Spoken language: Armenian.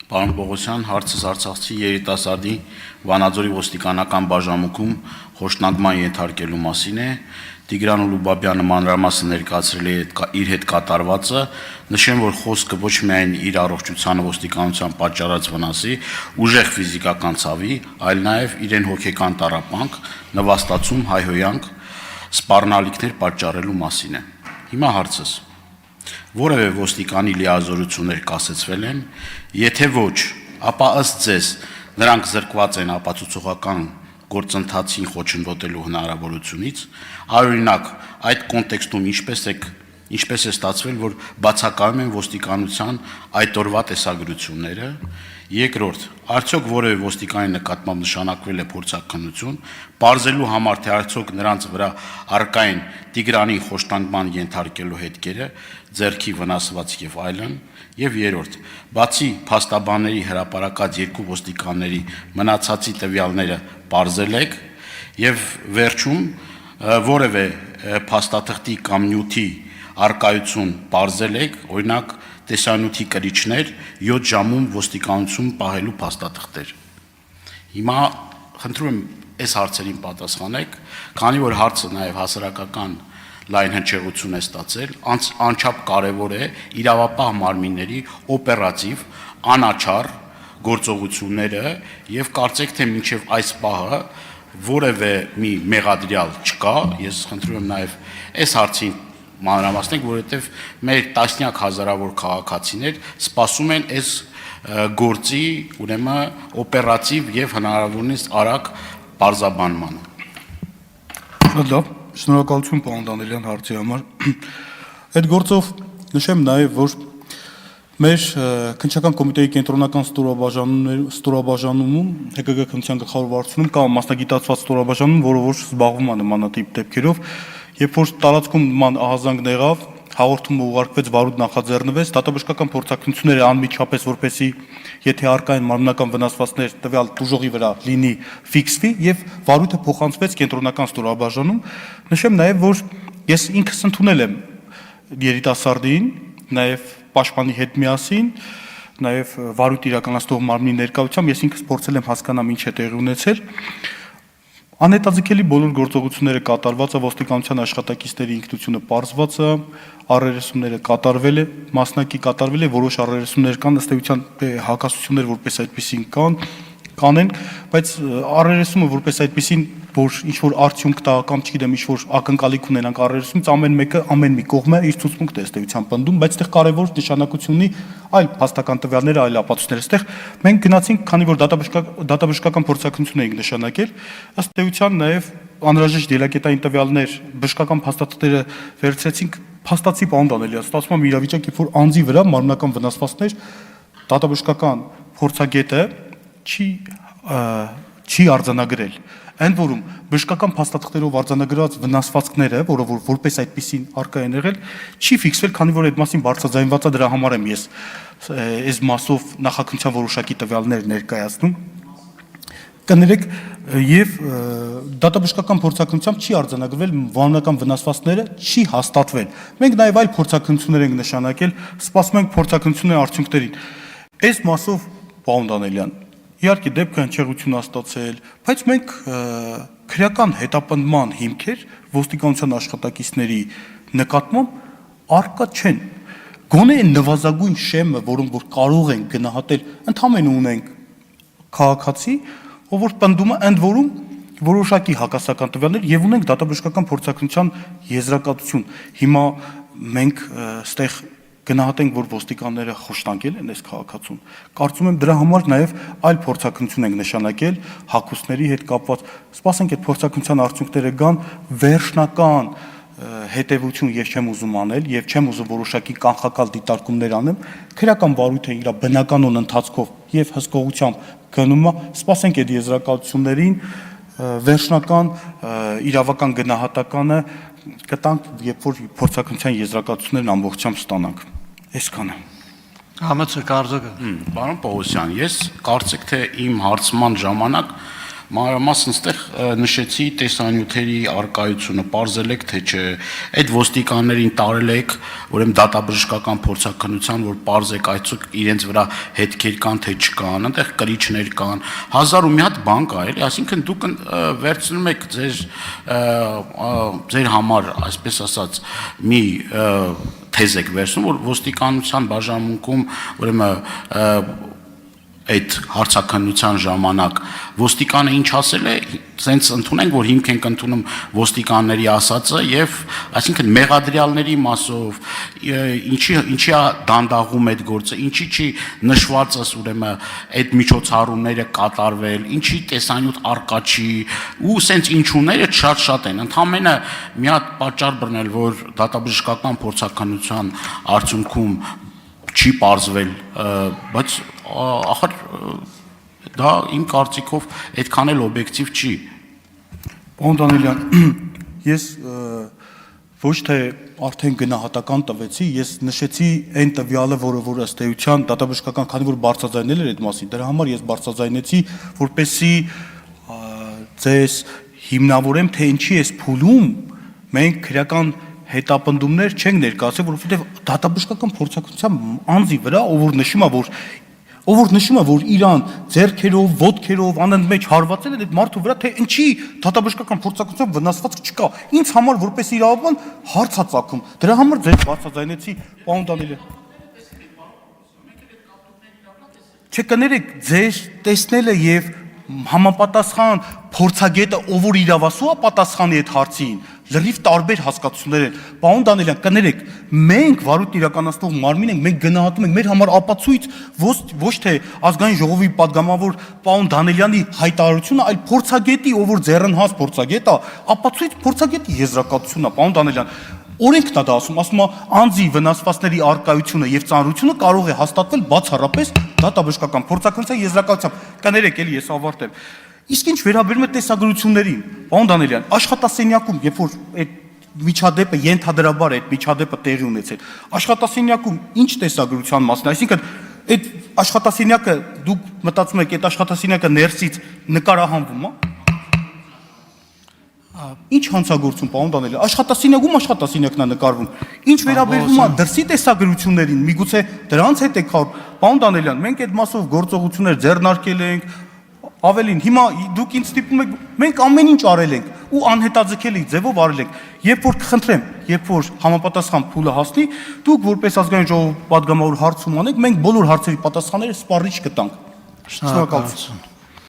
Պարոն Պողոսյան, հարցս Արցախցի երիտասարդի Վանաձորի ոստիկանական բաժանմունքում խոշտանգման ենթարկելու մասին է։ Տիգրան Ուլուբաբյանը մանրամասն ներկայացրել է իր հետ կատարվածը, նշեմ, որ խոսքը ոչ միայն իր առողջությանը ոստիկանության պատճառած վնասի, ուժեղ ֆիզիկական ցավի, այլ նաև իրեն հոգեկան տառապանք, նվաստացում, հայհոյանք, սպառնալիքներ պատճառելու մասին է։ Հիմա հարցս. որևէ ոստիկանի լիազորություններ կասեցվել են, եթե ոչ, ապա ըստ ձեզ նրանք զրկված են ապացուցողական գործընթացին խոչընդոտելու հնարավորությունից, օրինակ, այդ կոնտեքստում ինչպես է ստացվել, որ բացակայում են ոստիկանության այդ օրվա տեսագրությունները, երկրորդ, արդյոք որևէ ոստիկանի նկատմամբ նշանակվել է փորձաքննություն, պարզելու համար, թե արդյոք նրանց վրա առկա են Տիգրանին խոշտանգման ենթարկելու հետքերը, ձեռքի վնասված եւ այլն, եւ երրորդ, բացի փաստաբանների հրապարակած երկու ոստիկանների մնացածի տվյալները պարզել եք եւ վերջում որևէ փաստաթղթի կամ նյութի արկայություն պարզել եք, օրինակ տեսանյութի կրիչներ 7 ժամում ոստիկանություն պահելու փաստաթղթեր։ Հիմա խնդրում եմ այս հարցերին պատասխանեք, քանի որ հարցը նաև հասարակական լայն հնչեղություն է ստացել, անչափ կարևոր է իրավապահ մարմինների օպերատիվ, անաչառ գործողությունները եւ կարծեք թե մինչեւ այս պահը որևէ մի մեղադրյալ չկա, ես խնդրում եմ նաև այս հարցին մանրամասնենք, որովհետև մեր տասնյակ հազարավոր քաղաքացիներ սպասում են այս գործի, ուրեմն օպերատիվ եւ հնարավորինս արագ բարձաբանմանը։ Լավ, շնորհակալություն պարոն Դանիելյան հարցի համար։ Այդ գործով նշեմ նաև, որ մեր քննչական կոմիտեի կենտրոնական ստորաբաժանումում ՀԿԳ քննչության գլխավոր վարչությունում կա մասնագիտացված ստորաբաժանում, որը որ զբաղվում է նմանատիպ դեպքերով, երբ որ տարածքում նման ահազանգ եղավ, հաղորդումը ուղարկվեց, վարույթ նախաձեռնվեց, դատաբժշկական փորձակնությունները անմիջապես, որպեսզի եթե առկա են մարմնական վնասվածքներ տվյալ տուժողի վրա լինի ֆիքսվի եւ վարույթը փոխանցվեց կենտրոնական ստորաբաժանում։ Նշեմ նաեւ, որ ես ինքս ընդունել եմ երիտասարդին, նաեւ պաշտպանի հետ միասին, նաև վարույթ իրականացնող մարմնի ներկայությամբ ես ինքս փորձել եմ հասկանամ ինչ է տեղի ունեցել։ Անհետաձգելի բոլոր գործողությունները կատարված է, ոստիկանության աշխատակիցների ինքնությունը պարզված է, առերեսումները կատարվել է, մասնակի կատարվել է, որոշ առերեսումներ կան, ըստ էության հակասություններ որպես այդպեսին կանեն, բայց առերեսումը որպես այդպեսին, որ ինչ-որ արդյունք տա կամ չգիտեմ, ինչ-որ ակնկալիք ունենանք առերեսումից, ամեն մեկը ամեն մի կողմը իր ցուցմունքն է ըստ էության պնդում, բայց այդտեղ կարևոր նշանակություն ունի այլ փաստական տվյալները, այլ ապացույցներ։ Այստեղ մենք գնացինք, քանի որ դատաբժշկական փորձակնություն էինք նշանակել, ըստ էության նաև անհրաժեշտ դիլակետային տվյալներ, բժշկական փաստաթղթերը վերցրեցինք, փաստացի պարոն Դանիելյան, ստացվում է իրավիճակ, երբ որ անձի վրա մարմնական վնասվածքներ դատաբժշկական փորձագետը չի արձանագրել։ Ընդ որում բժշկական փաստաթղթերով արձանագրված վնասվածքները, որը որպես այդպեսին արկա են եղել, չի ֆիքսվել, քանի որ այդ մասին բարձրաձայնված է, դրա համար եմ ես այս մասով նախաքննության որոշակի տվյալներ ներկայացնում։ Կներեք, եւ դատաբժշկական փորձակնությամբ չի արձանագրվել վանական վնասվածքները, չի հաստատվել։ Մենք նաեւ այլ փորձակնություններ ենք նշանակել, սպասում ենք փորձակնությունների արդյունքներին։ Այս մասով պարոն Դանիելյան, իհարկե դեպքը հնչեղություն ստացել, բայց մենք քրեական հետապնդման հիմքեր ոստիկանության աշխատակիցների նկատմամբ արկա չեն։ Գոնե նվազագույն շեմը, որոնք որ կարող են գնահատել, ընդհանրապես ունենք քաղաքացի, ով որ պնդում է, ընդ որում որոշակի հակասական տվյալներ եւ ունենք դատաբժշկական փորձակնության եզրակացություն։ Հիմա մենք ստեղ գնահատենք, որ ոստիկանները խոշտանգել են այս քաղաքացուն։ Կարծում եմ դրա համար նաև այլ փորձակնություն ենք նշանակել հակոստների հետ կապված։ Սպասենք այդ փորձակնության արդյունքները գան, վերջնական հետևություն ես չեմ ուզում անել եւ չեմ ուզում որոշակի կանխակալ դիտարկումներ անեմ։ Քրեական վարույթը իր բնականոն ընթացքով եւ հսկողությամբ գնում է, սպասենք այդ եզրակացություններին, վերջնական իրավական գնահատականը կտանք, երբ որ փորձակնության եզրակացություններն ամբողջությամբ ստանանք։ Այսքանը։ Համեցեք արձակը։ Պարոն Պողոսյան, ես կարծեք թե իմ հարցման ժամանակ մանրամասն ստեղ նշեցի տեսանյութերի արկայությունը, պարզել եք թե չէ, այդ ոստիկաններին տարել եք, ուրեմն դատաբժշկական փորձաքննության, որ պարզեք այցուք իրենց վրա հետքեր կան թե չկան, այնտեղ կրիչներ կան, 1000 ու մի հատ բան կա, էլի, այսինքն դուք վերցնում եք ձեր համար, այսպես ասած, մի թեզ եք վերցնում, որ ոստիկանության բաժանմունքում, ուրեմն այդ հարցաքննության ժամանակ ոստիկանը ինչ ասել է, սենց ընդունենք, որ հիմք ենք ընդունում ոստիկանների ասածը եւ այսինքն մեղադրյալների մասով ինչի է դանդաղում այդ գործը, ինչի չի նշվածս ուրեմն այդ միջոցառումները կատարվել, ինչի տեսանյութ արկա չի ու սենց ինչուները շատ են, ընդամենը մի հատ պատճառ բռնել, որ դատաբժշկական փորձաքննության արդյունքում չի պարզվել, բայց ախր դա իմ կարծիքով այդքան էլ օբյեկտիվ չի։ Պարոն Դանիելյան, ես ոչ թե արդեն գնահատական տվեցի, ես նշեցի այն տվյալը, որ ըստ էության դատաբժշկական, քանի որ բարձրաձայնել էր այդ մասին, դրա համար ես բարձրաձայնեցի, որպեսզի ձեզ հիմնավորեմ, թե ինչի էս փուլում մենք քրեական հետապնդումներ չենք ներկայացել, որովհետև դատաբժշկական փորձաքննության անձի վրա, ով որ նշում է, որ իրան ձեռքերով, ոտքերով անընդմեջ մեջ հարվածել են այդ մարդու վրա, թե ինչի դատաբժշկական փորձաքննության վնասվածք չկա։ Ինձ համար որպես իրավաբան հարց է ծագում։ Դրա համար ձեզ բացաձայնեցի, պարոն Դանիելյան։ Չկներեք, ձեր տեսնելը եւ համապատասխան փորձագետը, ով որ իրավասու է պատասխանի այդ հարցին, լրիվ տարբեր հասկացություններ են։ Պարոն Դանիելյան, կներեք, մենք վարույթ իրականացնող մարմին ենք, մենք գնահատում ենք, մեր համար ապացույց ոչ թե ազգային ժողովի падգամավոր պարոն Դանիելյանի հայտարարությունը, այլ փորձագետի, ով որ ձեռնհաս փորձագետ է, ապացույց փորձագետի եզրակացությունն է, պարոն Դանիելյան։ Օրենքն է դա ասում է անձի վնասվածքների արկայությունը եւ ծանրությունը կարող է հաստատվել բացառապես դատաբժշկական փորձաքննության եզրակացությամբ։ Կներեք, էլի ես ավարտեմ։ Իսկ ինչ վերաբերում է տեսագրություններին, պարոն Դանիելյան, աշխատասենյակում, երբ որ այդ միջադեպը ենթադրաբար այդ միջադեպը տեղի ունեցել, աշխատասենյակում ինչ տեսագրության մասն է, այսինքն այդ աշխատասենյակը դուք մտածում եք, այդ աշխատասենյակը ներսից նկարահանվում է։ Ինչ հանցագործում, պարոն Դանիելյան, աշխատասենյակն է նկարվում։ Ինչ վերաբերում է դրսի տեսագրություններին, միգուցե դրանց հետ եք խաղում, պարոն Դանիելյան, մենք այդ մասով գործողություններ ձեռնարկել ենք, ավելին, հիմա դուք ինձ ստիպում եք, մենք ամեն ինչ արել ենք ու անհետաձգելի ձևով արել ենք։ Երբ որ կխնդրեմ, երբ որ համապատասխան փուլը հասնի, դուք որպես ազգային ժողով падգամավոր հարցում անեք, մենք բոլոր հարցերի պատասխանները սպառիչ կտանք։ Շնորհակալություն։